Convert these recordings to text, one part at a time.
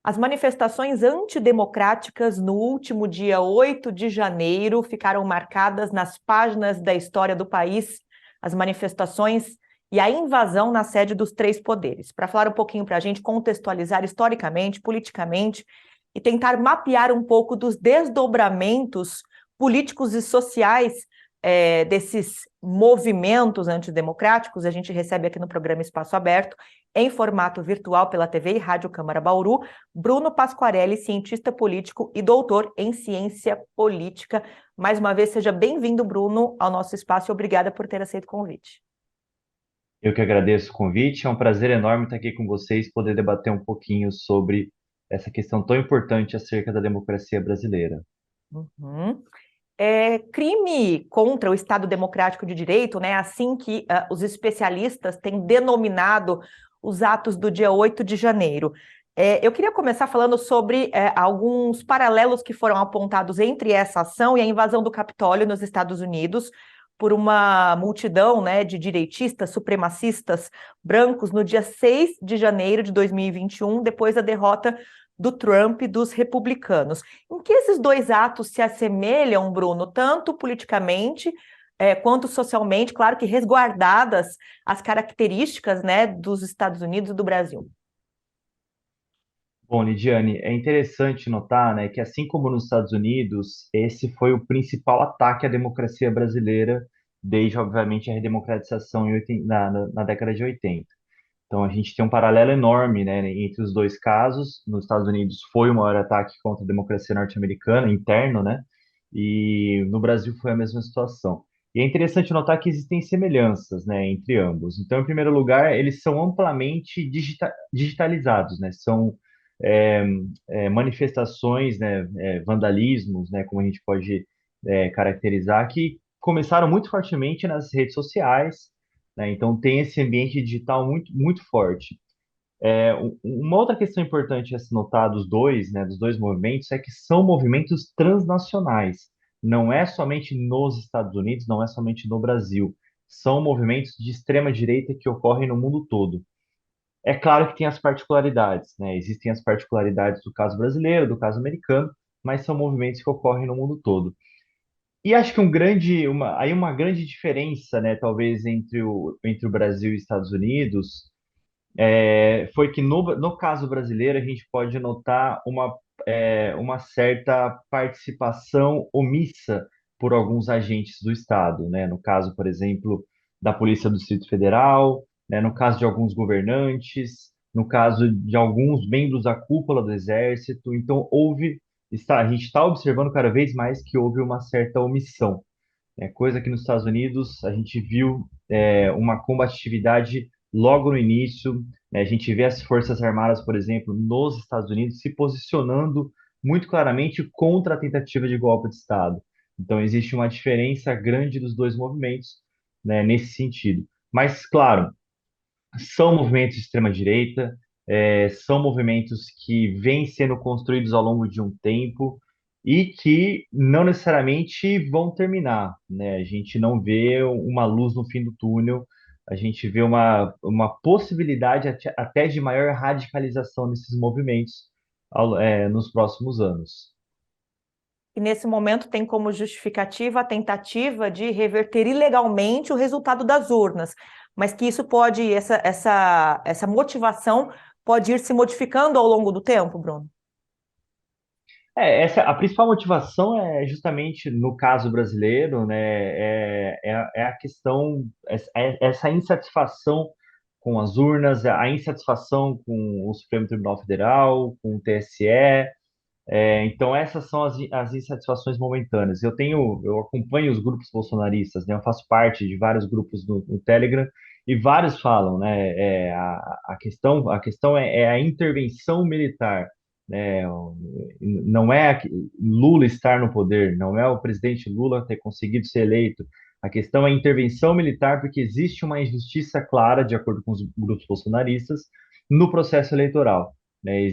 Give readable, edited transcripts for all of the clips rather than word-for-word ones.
As manifestações antidemocráticas no último dia 8 de janeiro ficaram marcadas nas páginas da história do país, as manifestações e a invasão na sede dos três poderes. Para falar um pouquinho para a gente contextualizar historicamente, politicamente e tentar mapear um pouco dos desdobramentos políticos e sociais desses movimentos antidemocráticos, a gente recebe aqui no programa Espaço Aberto, em formato virtual pela TV e Rádio Câmara Bauru, Bruno Pasquarelli, cientista político e doutor em ciência política. Mais uma vez, seja bem-vindo, Bruno, ao nosso espaço e obrigada por ter aceito o convite. Eu que agradeço o convite, é um prazer enorme estar aqui com vocês, poder debater um pouquinho sobre essa questão tão importante acerca da democracia brasileira. Uhum. Crime contra o Estado Democrático de Direito, né? Assim que os especialistas têm denominado os atos do dia 8 de janeiro. Eu queria começar falando sobre alguns paralelos que foram apontados entre essa ação e a invasão do Capitólio nos Estados Unidos por uma multidão, né, de direitistas, supremacistas brancos no dia 6 de janeiro de 2021, depois da derrota do Trump e dos republicanos. Em que esses dois atos se assemelham, Bruno, tanto politicamente quanto socialmente, claro que resguardadas as características, né, dos Estados Unidos e do Brasil? Bom, Lidiane, é interessante notar, né, que assim como nos Estados Unidos, esse foi o principal ataque à democracia brasileira desde, obviamente, a redemocratização na década de 80. Então, a gente tem um paralelo enorme, né, entre os dois casos. Nos Estados Unidos foi o maior ataque contra a democracia norte-americana, interno, né? E no Brasil foi a mesma situação. E é interessante notar que existem semelhanças, né, entre ambos. Então, em primeiro lugar, eles são amplamente digitalizados, né? São é, manifestações, né, vandalismos, né, como a gente pode caracterizar, que começaram muito fortemente nas redes sociais, né? Então tem esse ambiente digital muito, muito forte. Uma outra questão importante a se notar dos dois, né, dos dois movimentos, é que são movimentos transnacionais. Não é somente nos Estados Unidos, não é somente no Brasil. São movimentos de extrema direita que ocorrem no mundo todo. É claro que tem as particularidades, né? Existem as particularidades do caso brasileiro, do caso americano, mas são movimentos que ocorrem no mundo todo. E acho que uma grande diferença, né, talvez entre o Brasil e Estados Unidos, foi que no caso brasileiro a gente pode notar uma certa participação omissa por alguns agentes do Estado, né? No caso, por exemplo, da Polícia do Distrito Federal, né? No caso de alguns governantes, no caso de alguns membros da cúpula do Exército. Então, a gente está observando cada vez mais que houve uma certa omissão, né? Coisa que nos Estados Unidos a gente viu uma combatividade logo no início, né? A gente vê as Forças Armadas, por exemplo, nos Estados Unidos se posicionando muito claramente contra a tentativa de golpe de Estado. Então, existe uma diferença grande dos dois movimentos, né, nesse sentido. Mas, claro, são movimentos de extrema-direita, são movimentos que vêm sendo construídos ao longo de um tempo e que não necessariamente vão terminar, né? A gente não vê uma luz no fim do túnel, a gente vê uma possibilidade até de maior radicalização desses movimentos nos próximos anos. E nesse momento tem como justificativa a tentativa de reverter ilegalmente o resultado das urnas, mas que isso pode, essa motivação pode ir se modificando ao longo do tempo, Bruno? A principal motivação é justamente no caso brasileiro, né, é a questão, essa insatisfação com as urnas, a insatisfação com o Supremo Tribunal Federal, com o TSE. Então essas são as insatisfações momentâneas. Eu acompanho os grupos bolsonaristas, né, eu faço parte de vários grupos no Telegram e vários falam, né, a questão é a intervenção militar, né? Não é Lula estar no poder, não é o presidente Lula ter conseguido ser eleito. A questão é a intervenção militar, porque existe uma injustiça clara, de acordo com os grupos bolsonaristas, no processo eleitoral, né?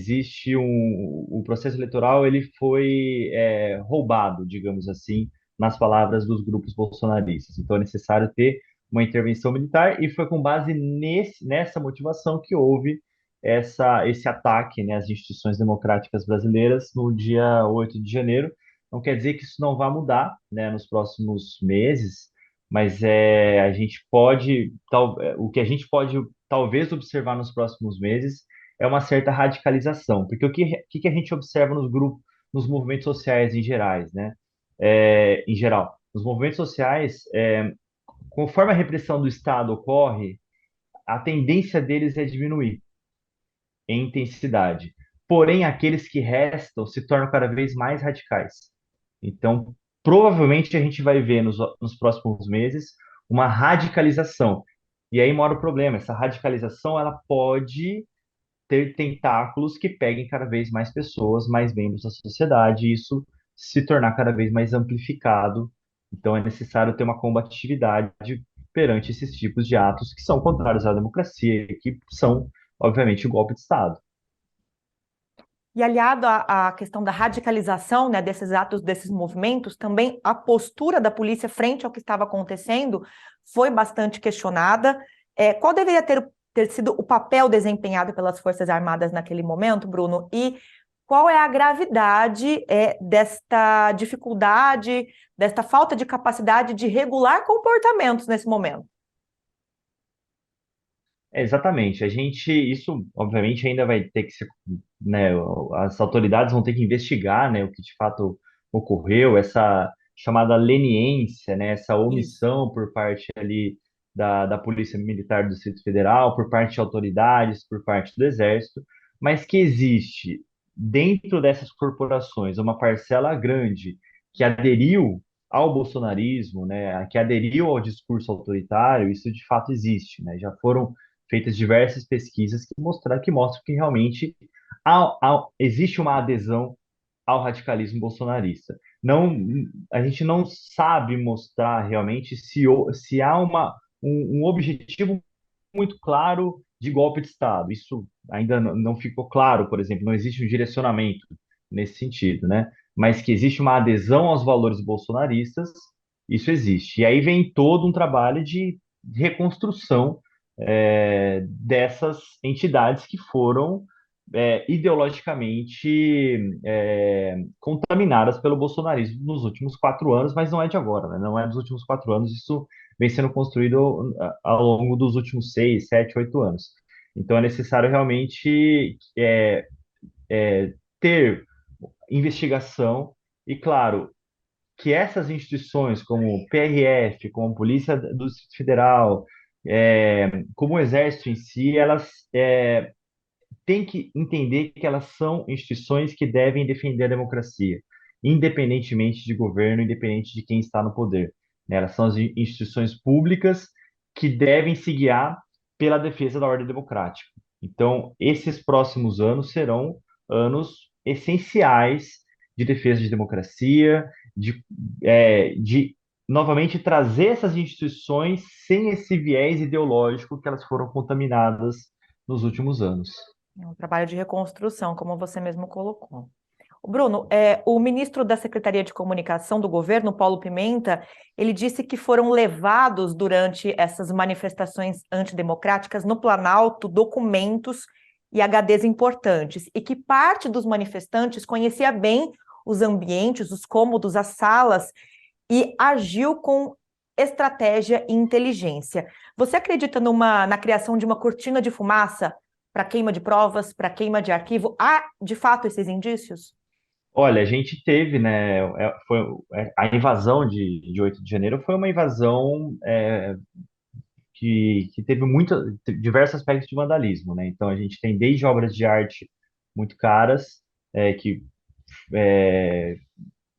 O processo eleitoral ele foi roubado, digamos assim, nas palavras dos grupos bolsonaristas. Então é necessário ter uma intervenção militar e foi com base nessa motivação que houve esse ataque, né, às instituições democráticas brasileiras no dia 8 de janeiro. Não quer dizer que isso não vá mudar, né, nos próximos meses, mas o que a gente pode talvez observar nos próximos meses é uma certa radicalização, porque o que a gente observa nos grupos, nos movimentos sociais né? Em geral, os movimentos sociais, conforme a repressão do Estado ocorre, a tendência deles é diminuir em intensidade. Porém, aqueles que restam se tornam cada vez mais radicais. Então, provavelmente a gente vai ver nos próximos meses uma radicalização. E aí mora o problema. Essa radicalização ela pode ter tentáculos que peguem cada vez mais pessoas, mais membros da sociedade, e isso se tornar cada vez mais amplificado. Então é necessário ter uma combatividade perante esses tipos de atos que são contrários à democracia, e que são, obviamente, o golpe de Estado. E aliado à questão da radicalização, né, desses atos, desses movimentos, também a postura da polícia frente ao que estava acontecendo foi bastante questionada. Qual deveria ter sido o papel desempenhado pelas Forças Armadas naquele momento, Bruno? E qual é a gravidade desta dificuldade, desta falta de capacidade de regular comportamentos nesse momento? Exatamente. Isso obviamente ainda vai ter que ser, né, as autoridades vão ter que investigar, né, o que de fato ocorreu, essa chamada leniência, né, essa Isso. omissão por parte ali da Polícia Militar do Distrito Federal, por parte de autoridades, por parte do Exército, mas que existe dentro dessas corporações uma parcela grande que aderiu ao bolsonarismo, né, que aderiu ao discurso autoritário, isso de fato existe, né? Já foram feitas diversas pesquisas que mostram que realmente existe uma adesão ao radicalismo bolsonarista. Não, a gente não sabe mostrar realmente se há um objetivo muito claro de golpe de Estado. Isso ainda não ficou claro, por exemplo, não existe um direcionamento nesse sentido, né? Mas que existe uma adesão aos valores bolsonaristas, isso existe. E aí vem todo um trabalho de reconstrução dessas entidades que foram ideologicamente contaminadas pelo bolsonarismo nos últimos 4 anos, mas não é de agora, né? Não é dos últimos 4 anos, isso vem sendo construído ao longo dos últimos 6, 7, 8 anos. Então é necessário realmente ter investigação e, claro, que essas instituições, como o PRF, como a Polícia do Distrito Federal, como o Exército em si, elas têm que entender que elas são instituições que devem defender a democracia, independentemente de governo, independente de quem está no poder, né? Elas são as instituições públicas que devem se guiar pela defesa da ordem democrática. Então, esses próximos anos serão anos essenciais de defesa de democracia, de novamente trazer essas instituições sem esse viés ideológico que elas foram contaminadas nos últimos anos. É um trabalho de reconstrução, como você mesmo colocou. Bruno, o ministro da Secretaria de Comunicação do governo, Paulo Pimenta, ele disse que foram levados durante essas manifestações antidemocráticas no Planalto documentos e HDs importantes, e que parte dos manifestantes conhecia bem os ambientes, os cômodos, as salas, e agiu com estratégia e inteligência. Você acredita na criação de uma cortina de fumaça para queima de provas, para queima de arquivo? Há, de fato, esses indícios? Olha, a gente teve, né? A invasão de 8 de janeiro foi uma invasão que teve diversos aspectos de vandalismo, né? Então a gente tem desde obras de arte muito caras, que é,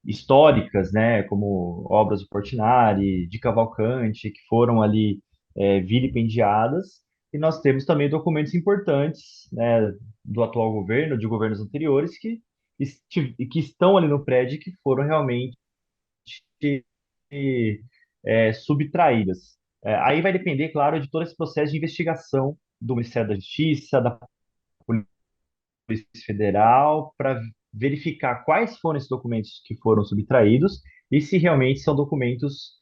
históricas, né? Como obras do Portinari, de Cavalcante, que foram ali vilipendiadas. E nós temos também documentos importantes, né? Do atual governo, de governos anteriores, que estão ali no prédio e que foram realmente subtraídas. Aí vai depender, claro, de todo esse processo de investigação do Ministério da Justiça, da Polícia Federal, para verificar quais foram esses documentos que foram subtraídos e se realmente são documentos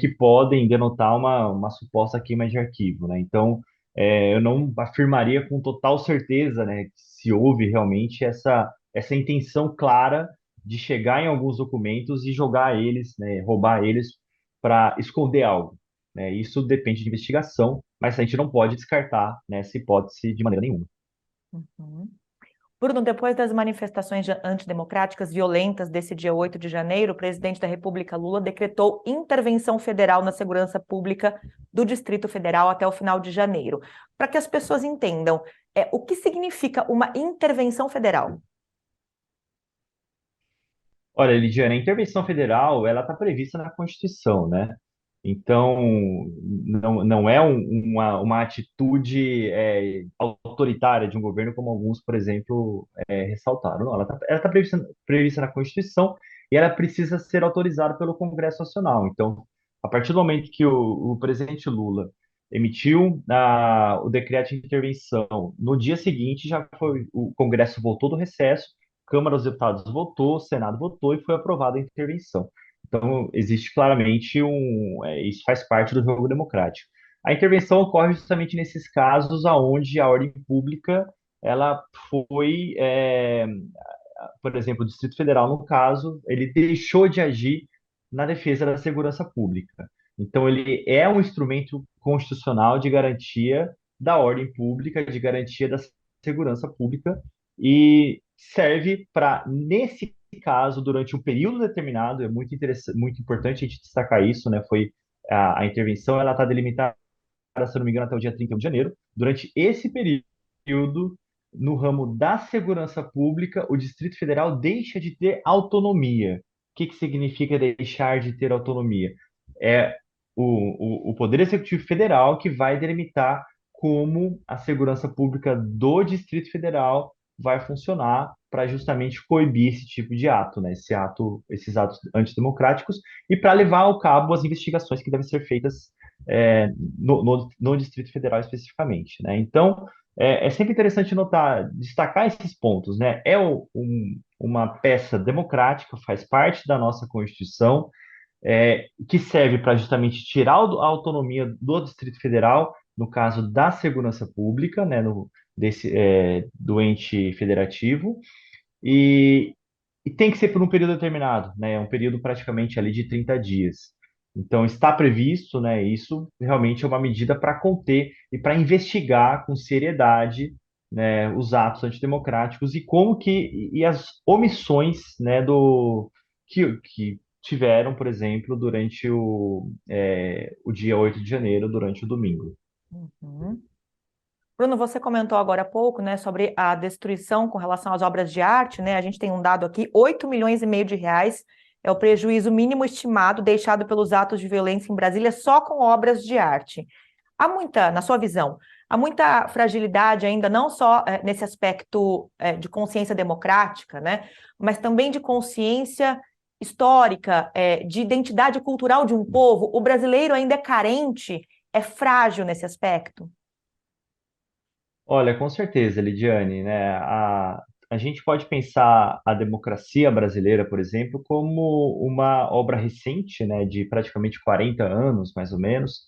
que podem denotar uma suposta queima de arquivo, né? Então, eu não afirmaria com total certeza, né, se houve realmente essa intenção clara de chegar em alguns documentos e jogar eles, né, roubar eles para esconder algo, né? Isso depende de investigação, mas a gente não pode descartar, né, essa hipótese de maneira nenhuma. Uhum. Bruno, depois das manifestações antidemocráticas violentas desse dia 8 de janeiro, o presidente da República, Lula, decretou intervenção federal na segurança pública do Distrito Federal até o final de janeiro. Para que as pessoas entendam, o que significa uma intervenção federal? Olha, Lidiane, a intervenção federal, ela está prevista na Constituição, né? Então, não é uma atitude autoritária de um governo, como alguns, por exemplo, ressaltaram. Não, ela tá prevista na Constituição e ela precisa ser autorizada pelo Congresso Nacional. Então, a partir do momento que o presidente Lula emitiu o decreto de intervenção, no dia seguinte já foi, o Congresso voltou do recesso, Câmara dos Deputados votou, o Senado votou e foi aprovada a intervenção. Então, existe claramente isso faz parte do jogo democrático. A intervenção ocorre justamente nesses casos aonde a ordem pública ela foi, por exemplo, o Distrito Federal, no caso, ele deixou de agir na defesa da segurança pública. Então, ele é um instrumento constitucional de garantia da ordem pública, de garantia da segurança pública, e serve para, nesse caso, durante um período determinado, é muito interessante, muito importante a gente destacar isso, né? Foi a intervenção, ela está delimitada, se eu não me engano, até o dia 31 de janeiro. Durante esse período, no ramo da segurança pública, o Distrito Federal deixa de ter autonomia. O que significa deixar de ter autonomia? É o Poder Executivo Federal que vai delimitar como a segurança pública do Distrito Federal vai funcionar para justamente coibir esse tipo de ato, né? Esses atos antidemocráticos e para levar ao cabo as investigações que devem ser feitas no Distrito Federal especificamente, né? Então, é sempre interessante notar, destacar esses pontos, né? Uma peça democrática, faz parte da nossa Constituição, que serve para justamente tirar a autonomia do Distrito Federal, no caso da segurança pública, né? Do ente federativo, e, e tem que ser por um período determinado, né? Um período praticamente ali de 30 dias. Então, está previsto, né? Isso realmente é uma medida para conter e para investigar com seriedade, né, os atos antidemocráticos e como e as omissões, né, que tiveram, por exemplo, durante o dia 8 de janeiro, durante o domingo. Uhum. Bruno, você comentou agora há pouco, né, sobre a destruição com relação às obras de arte, né? A gente tem um dado aqui, 8,5 milhões de reais é o prejuízo mínimo estimado deixado pelos atos de violência em Brasília só com obras de arte. Há muita, na sua visão, há muita fragilidade ainda, não só nesse aspecto de consciência democrática, né, mas também de consciência histórica, de identidade cultural de um povo. O brasileiro ainda é carente, é frágil nesse aspecto. Olha, com certeza, Lidiane, né? A gente pode pensar a democracia brasileira, por exemplo, como uma obra recente, né, de praticamente 40 anos, mais ou menos,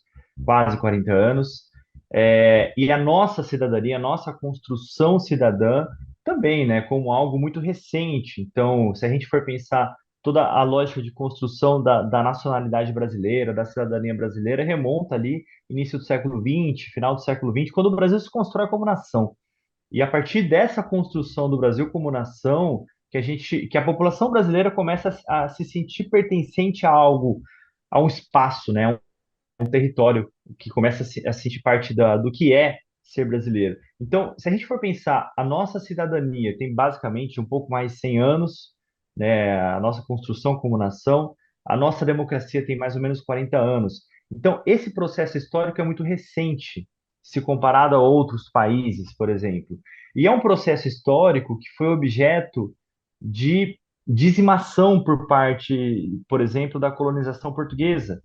quase 40 anos, e a nossa cidadania, a nossa construção cidadã também, né, como algo muito recente. Então, se a gente for pensar toda a lógica de construção da nacionalidade brasileira, da cidadania brasileira, remonta ali início do século XX, final do século XX, quando o Brasil se constrói como nação. E a partir dessa construção do Brasil como nação, que a população brasileira começa a se sentir pertencente a algo, a um espaço, né, um território que começa a sentir parte do que é ser brasileiro. Então, se a gente for pensar, a nossa cidadania tem basicamente um pouco mais de 100 anos, né, a nossa construção como nação, a nossa democracia tem mais ou menos 40 anos. Então, esse processo histórico é muito recente, se comparado a outros países, por exemplo. E é um processo histórico que foi objeto de dizimação por parte, por exemplo, da colonização portuguesa,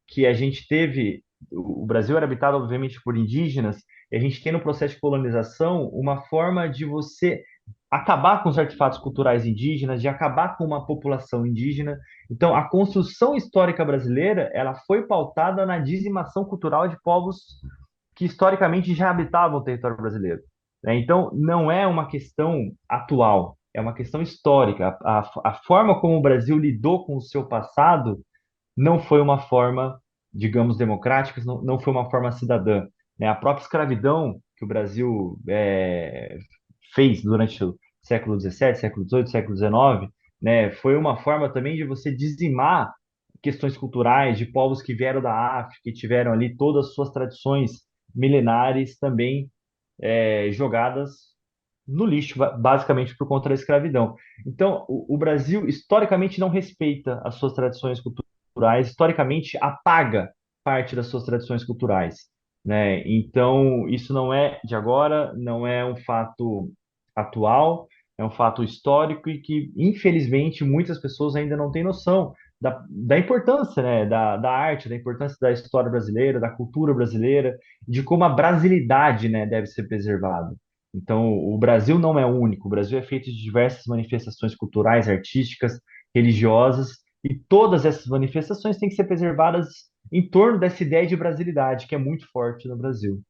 que a gente teve, o Brasil era habitado, obviamente, por indígenas, e a gente tem no processo de colonização uma forma de você acabar com os artefatos culturais indígenas, de acabar com uma população indígena. Então, a construção histórica brasileira, ela foi pautada na dizimação cultural de povos que historicamente já habitavam o território brasileiro, né? Então, não é uma questão atual, é uma questão histórica. A forma como o Brasil lidou com o seu passado não foi uma forma, digamos, democrática, não foi uma forma cidadã, né? A própria escravidão que o Brasil fez durante o século XVII, século XVIII, século XIX, né? Foi uma forma também de você dizimar questões culturais de povos que vieram da África, que tiveram ali todas as suas tradições milenares também jogadas no lixo, basicamente por conta da escravidão. Então, o Brasil historicamente não respeita as suas tradições culturais, historicamente apaga parte das suas tradições culturais, né? Então, isso não é de agora, não é um fato atual, é um fato histórico e que, infelizmente, muitas pessoas ainda não têm noção da importância, né, da arte, da importância da história brasileira, da cultura brasileira, de como a brasilidade, né, deve ser preservada. Então, o Brasil não é único, o Brasil é feito de diversas manifestações culturais, artísticas, religiosas, e todas essas manifestações têm que ser preservadas em torno dessa ideia de brasilidade, que é muito forte no Brasil.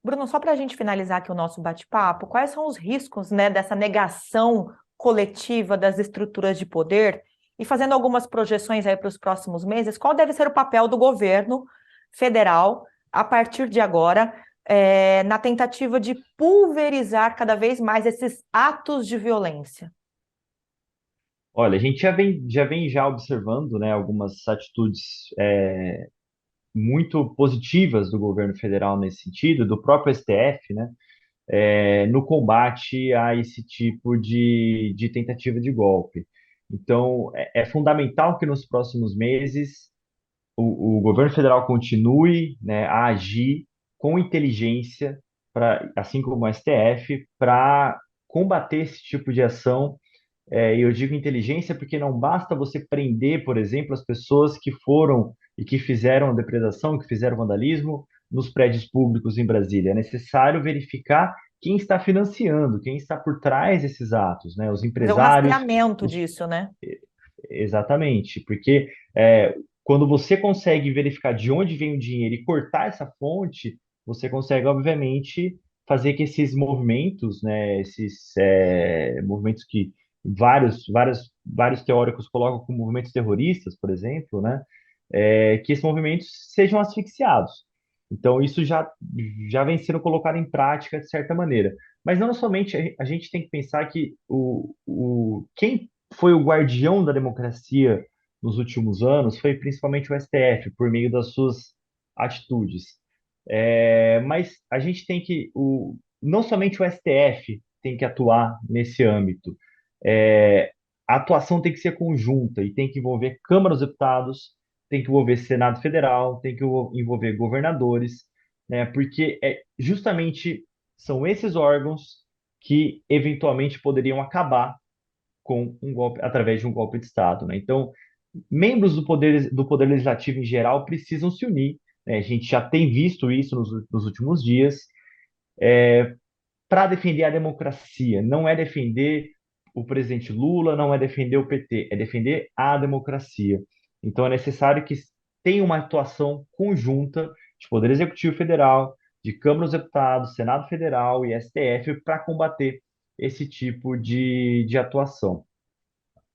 Bruno, só para a gente finalizar aqui o nosso bate-papo, quais são os riscos, né, dessa negação coletiva das estruturas de poder? E fazendo algumas projeções aí para os próximos meses, qual deve ser o papel do governo federal a partir de agora, na tentativa de pulverizar cada vez mais esses atos de violência? Olha, a gente já vem observando, né, algumas atitudes muito positivas do governo federal nesse sentido, do próprio STF, né, no combate a esse tipo de tentativa de golpe. Então, é fundamental que nos próximos meses o governo federal continue, né, a agir com inteligência, assim como o STF, para combater esse tipo de ação. E eu digo inteligência porque não basta você prender, por exemplo, as pessoas que foram e que fizeram depredação, que fizeram vandalismo nos prédios públicos em Brasília. É necessário verificar quem está financiando, quem está por trás desses atos, né? Os Fazer um empresários, rastreamento os disso, né? exatamente, porque quando você consegue verificar de onde vem o dinheiro e cortar essa fonte, você consegue, obviamente, fazer que esses movimentos, né, esses movimentos que vários teóricos colocam como movimentos terroristas, por exemplo, né, que esses movimentos sejam asfixiados. Então, isso já vem sendo colocado em prática de certa maneira. Mas não somente a gente tem que pensar que quem foi o guardião da democracia nos últimos anos foi principalmente o STF, por meio das suas atitudes. Mas a gente tem que, não somente o STF tem que atuar nesse âmbito, é, a atuação tem que ser conjunta e tem que envolver Câmara dos Deputados, tem que envolver Senado Federal, tem que envolver governadores, né, porque justamente são esses órgãos que eventualmente poderiam acabar com um golpe, através de um golpe de Estado, né? Então, membros do poder legislativo em geral precisam se unir, né? A gente já tem visto isso nos últimos dias, para defender a democracia. Não é defender o presidente Lula, não é defender o PT, é defender a democracia. Então, é necessário que tenha uma atuação conjunta de Poder Executivo Federal, de Câmara dos Deputados, Senado Federal e STF para combater esse tipo de atuação.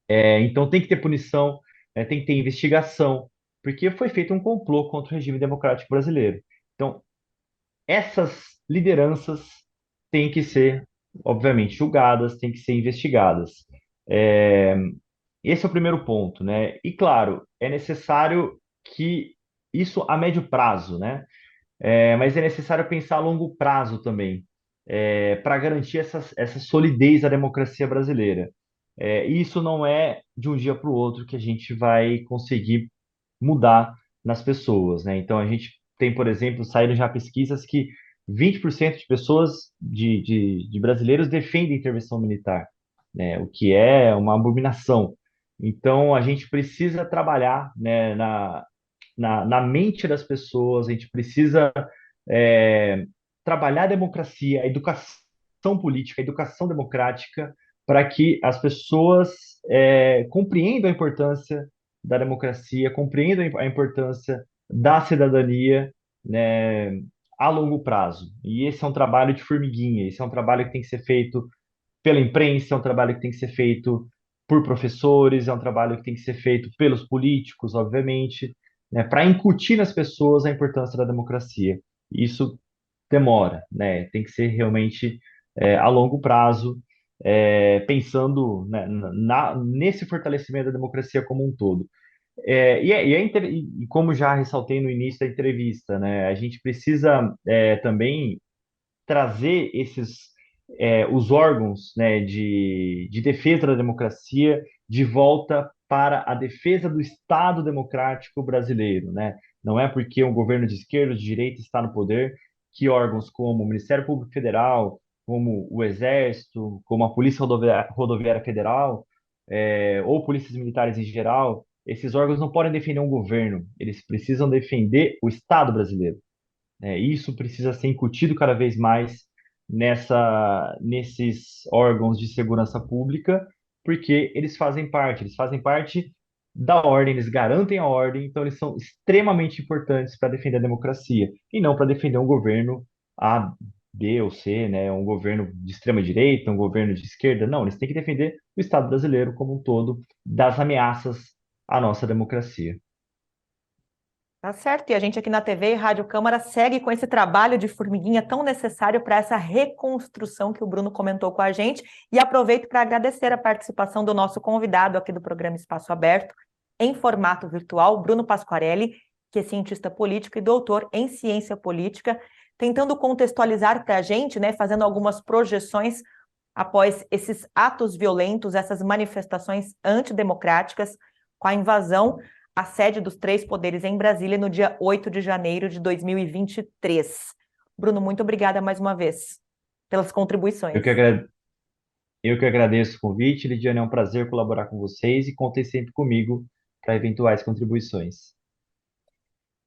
Então tem que ter punição, tem que ter investigação, porque foi feito um complô contra o regime democrático brasileiro. Então, essas lideranças têm que ser, obviamente, julgadas, têm que ser investigadas. É, Esse é o primeiro ponto, né? E claro, é necessário que isso a médio prazo, né? Mas é necessário pensar a longo prazo também, para garantir essa solidez da democracia brasileira. E isso não é de um dia para o outro que a gente vai conseguir mudar nas pessoas, né? Então, a gente tem, por exemplo, saíram já pesquisas que 20% de pessoas, de brasileiros, defendem a intervenção militar, né? O que é uma abominação. Então, a gente precisa trabalhar, né, na mente das pessoas, a gente precisa é, trabalhar a democracia, a educação política, a educação democrática, para que as pessoas compreendam a importância da democracia, compreendam a importância da cidadania né, a longo prazo. E esse é um trabalho de formiguinha, esse é um trabalho que tem que ser feito pela imprensa, é um trabalho que tem que ser feito por professores, é um trabalho que tem que ser feito pelos políticos, obviamente, né, para incutir nas pessoas a importância da democracia. Isso demora, né? Tem que ser realmente a longo prazo, pensando, né, nesse fortalecimento da democracia como um todo. E como já ressaltei no início da entrevista, né, a gente precisa também trazer os órgãos, né, de defesa da democracia de volta para a defesa do Estado democrático brasileiro, né? Não é porque um governo de esquerda ou de direita está no poder que órgãos como o Ministério Público Federal, como o Exército, como a Polícia Rodoviária Federal, ou polícias militares em geral, esses órgãos não podem defender um governo, eles precisam defender o Estado brasileiro. Isso precisa ser incutido cada vez mais nesses órgãos de segurança pública, porque eles fazem parte da ordem, eles garantem a ordem, então eles são extremamente importantes para defender a democracia, e não para defender um governo A, B ou C, né? Um governo de extrema direita, um governo de esquerda. Não, eles têm que defender o Estado brasileiro como um todo das ameaças à nossa democracia. Tá certo, e a gente aqui na TV e Rádio Câmara segue com esse trabalho de formiguinha tão necessário para essa reconstrução que o Bruno comentou com a gente. E aproveito para agradecer a participação do nosso convidado aqui do programa Espaço Aberto, em formato virtual, Bruno Pasquarelli, que é cientista político e doutor em ciência política, tentando contextualizar para a gente, né, fazendo algumas projeções após esses atos violentos, essas manifestações antidemocráticas, com a invasão à sede dos três poderes em Brasília no dia 8 de janeiro de 2023. Bruno, muito obrigada mais uma vez pelas Eu contribuições. que agra- Eu que agradeço o convite, Lidiane, é um prazer colaborar com vocês e contem sempre comigo para eventuais contribuições.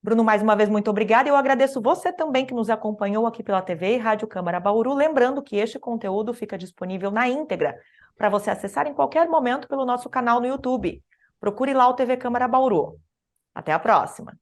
Bruno, mais uma vez, muito obrigada. Eu agradeço você também que nos acompanhou aqui pela TV e Rádio Câmara Bauru. Lembrando que este conteúdo fica disponível na íntegra para você acessar em qualquer momento pelo nosso canal no YouTube. Procure lá o TV Câmara Bauru. Até a próxima!